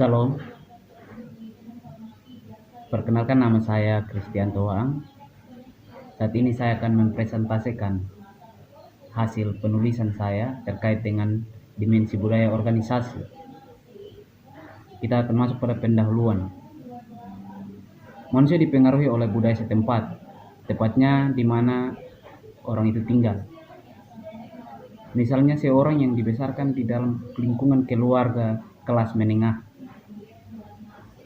Shalom, perkenalkan nama saya Kristianto Waang. Saat ini saya akan mempresentasikan hasil penulisan saya terkait dengan dimensi budaya organisasi. Kita akan masuk pada pendahuluan. Manusia dipengaruhi oleh budaya setempat, tepatnya di mana orang itu tinggal. Misalnya seorang yang dibesarkan di dalam lingkungan keluarga kelas menengah,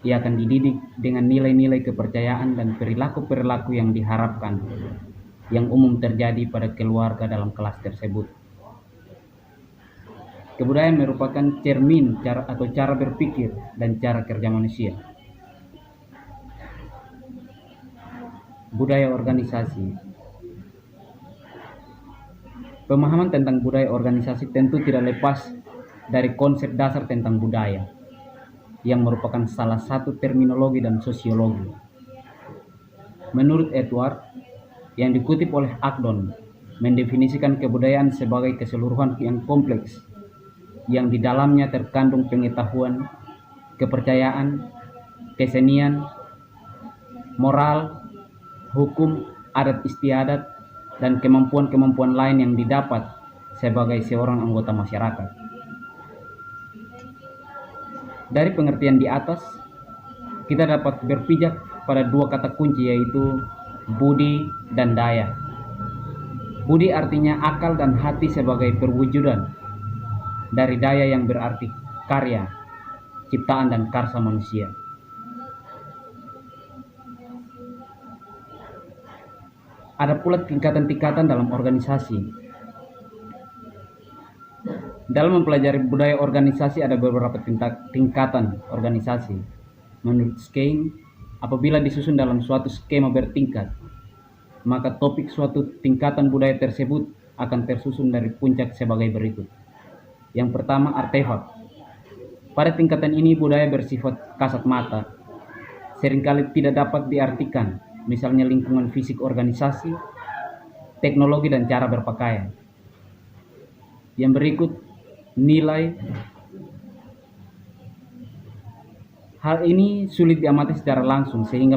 ia akan dididik dengan nilai-nilai kepercayaan dan perilaku-perilaku yang diharapkan, yang umum terjadi pada keluarga dalam kelas tersebut. Kebudayaan merupakan cermin cara berpikir dan cara kerja manusia. Budaya organisasi. Pemahaman tentang budaya organisasi tentu tidak lepas dari konsep dasar tentang budaya, yang merupakan salah satu terminologi dan sosiologi. Menurut Edward, yang dikutip oleh Agdon, mendefinisikan kebudayaan sebagai keseluruhan yang kompleks, yang di dalamnya terkandung pengetahuan, kepercayaan, kesenian, moral, hukum, adat istiadat, dan kemampuan-kemampuan lain yang didapat sebagai seorang anggota masyarakat. Dari pengertian di atas, kita dapat berpijak pada dua kata kunci, yaitu budi dan daya. Budi artinya akal dan hati sebagai perwujudan dari daya yang berarti karya, ciptaan dan karsa manusia. Ada pula tingkatan-tingkatan dalam organisasi. Dalam mempelajari budaya organisasi ada beberapa tingkatan organisasi. Menurut Skene, apabila disusun dalam suatu skema bertingkat, maka topik suatu tingkatan budaya tersebut akan tersusun dari puncak sebagai berikut. Yang pertama, artefak. Pada tingkatan ini budaya bersifat kasat mata, seringkali tidak dapat diartikan, misalnya lingkungan fisik organisasi, teknologi dan cara berpakaian. Yang berikut, nilai. Hal ini sulit diamati secara langsung sehingga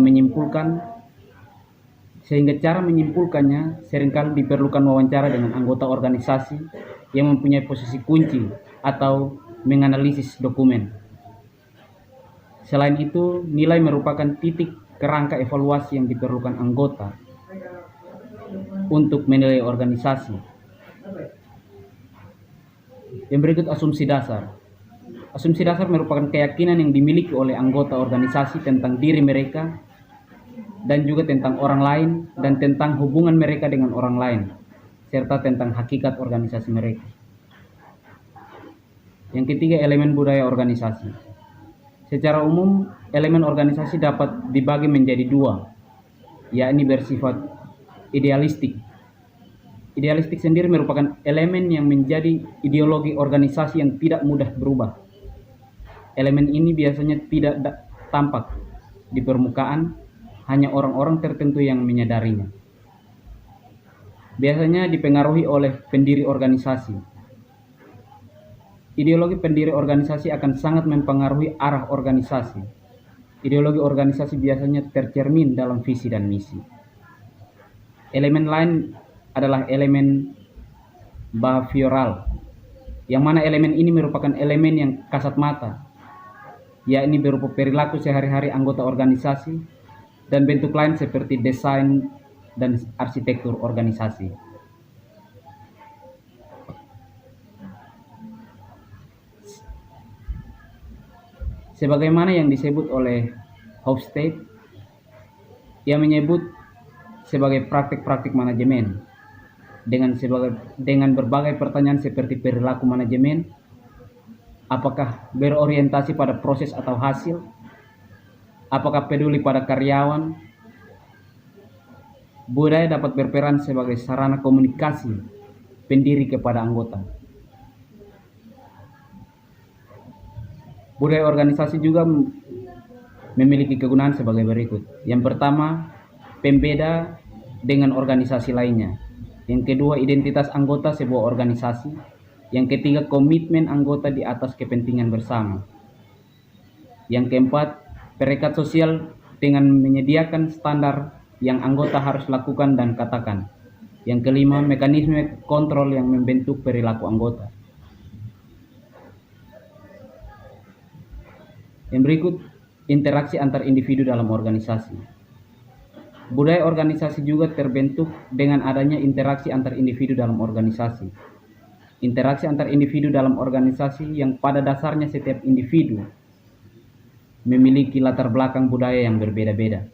cara menyimpulkannya seringkali diperlukan wawancara dengan anggota organisasi yang mempunyai posisi kunci atau menganalisis dokumen. Selain itu, nilai merupakan titik kerangka evaluasi yang diperlukan anggota untuk menilai organisasi. Yang berikut, asumsi dasar. Asumsi dasar merupakan keyakinan yang dimiliki oleh anggota organisasi tentang diri mereka dan juga tentang orang lain dan tentang hubungan mereka dengan orang lain, serta tentang hakikat organisasi mereka. Yang ketiga, elemen budaya organisasi. Secara umum, elemen organisasi dapat dibagi menjadi dua, yakni bersifat idealistik. Idealistik sendiri merupakan elemen yang menjadi ideologi organisasi yang tidak mudah berubah. Elemen ini biasanya tidak tampak di permukaan, hanya orang-orang tertentu yang menyadarinya. Biasanya dipengaruhi oleh pendiri organisasi. Ideologi pendiri organisasi akan sangat mempengaruhi arah organisasi. Ideologi organisasi biasanya tercermin dalam visi dan misi. Elemen lain adalah elemen behavioral, yang mana elemen ini merupakan elemen yang kasat mata, yakni berupa perilaku sehari-hari anggota organisasi dan bentuk lain seperti desain dan arsitektur organisasi. Sebagaimana yang disebut oleh Hofstede, ia menyebut sebagai praktik-praktik manajemen dengan berbagai pertanyaan seperti perilaku manajemen, apakah berorientasi pada proses atau hasil, apakah peduli pada karyawan. Budaya dapat berperan sebagai sarana komunikasi pendiri kepada anggota. Budaya organisasi juga memiliki kegunaan sebagai berikut. Yang pertama, pembeda dengan organisasi lainnya. Yang kedua, identitas anggota sebuah organisasi. Yang ketiga, komitmen anggota di atas kepentingan bersama. Yang keempat, perekat sosial dengan menyediakan standar yang anggota harus lakukan dan katakan. Yang kelima, mekanisme kontrol yang membentuk perilaku anggota. Yang berikut, interaksi antar individu dalam organisasi. Budaya organisasi juga terbentuk dengan adanya interaksi antar individu dalam organisasi. Interaksi antar individu dalam organisasi yang pada dasarnya setiap individu memiliki latar belakang budaya yang berbeda-beda.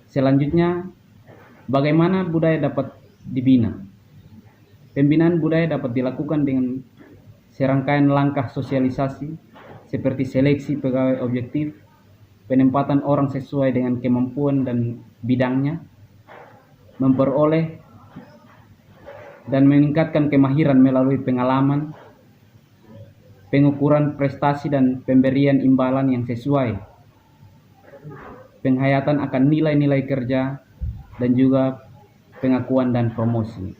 Selanjutnya, bagaimana budaya dapat dibina? Pembinaan budaya dapat dilakukan dengan serangkaian langkah sosialisasi seperti seleksi pegawai objektif, penempatan orang sesuai dengan kemampuan dan bidangnya, memperoleh dan meningkatkan kemahiran melalui pengalaman, pengukuran prestasi dan pemberian imbalan yang sesuai, penghayatan akan nilai-nilai kerja, dan juga pengakuan dan promosi.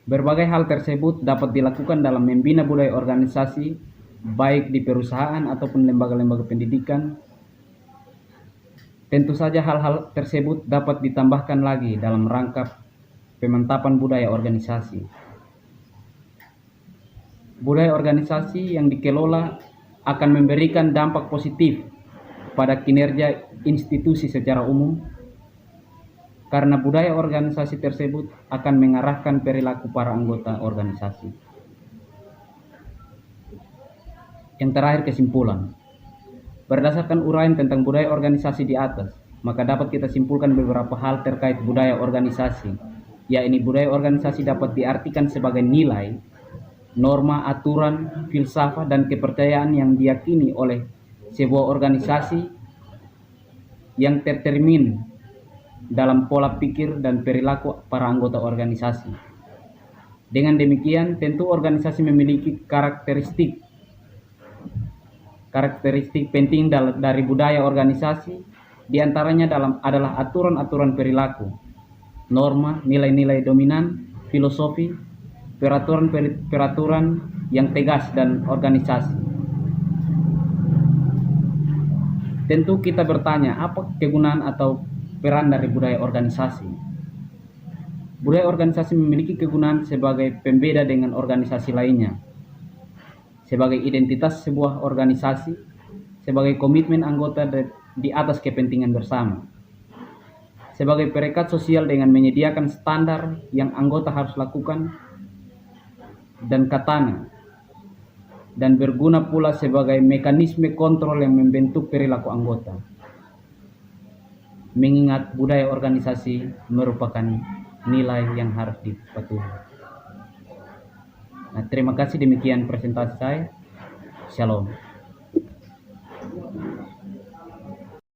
Berbagai hal tersebut dapat dilakukan dalam membina budaya organisasi, baik di perusahaan ataupun lembaga-lembaga pendidikan. Tentu saja hal-hal tersebut dapat ditambahkan lagi dalam rangka pemantapan budaya organisasi. Budaya organisasi yang dikelola akan memberikan dampak positif pada kinerja institusi secara umum, karena budaya organisasi tersebut akan mengarahkan perilaku para anggota organisasi. Yang terakhir, kesimpulan. Berdasarkan uraian tentang budaya organisasi di atas, maka dapat kita simpulkan beberapa hal terkait budaya organisasi, yakni budaya organisasi dapat diartikan sebagai nilai, norma, aturan, filsafat, dan kepercayaan yang diyakini oleh sebuah organisasi yang tercermin dalam pola pikir dan perilaku para anggota organisasi. Dengan demikian, tentu organisasi memiliki karakteristik penting dari budaya organisasi, diantaranya adalah aturan-aturan perilaku, norma, nilai-nilai dominan, filosofi, peraturan yang tegas, dan organisasi. Tentu kita bertanya, apa kegunaan atau peran dari budaya organisasi? Budaya organisasi memiliki kegunaan sebagai pembeda dengan organisasi lainnya, sebagai identitas sebuah organisasi, sebagai komitmen anggota di atas kepentingan bersama, sebagai perekat sosial dengan menyediakan standar yang anggota harus lakukan dan katana, dan berguna pula sebagai mekanisme kontrol yang membentuk perilaku anggota. Mengingat budaya organisasi merupakan nilai yang harus dipatuhi. Nah, terima kasih, demikian presentasi saya. Shalom.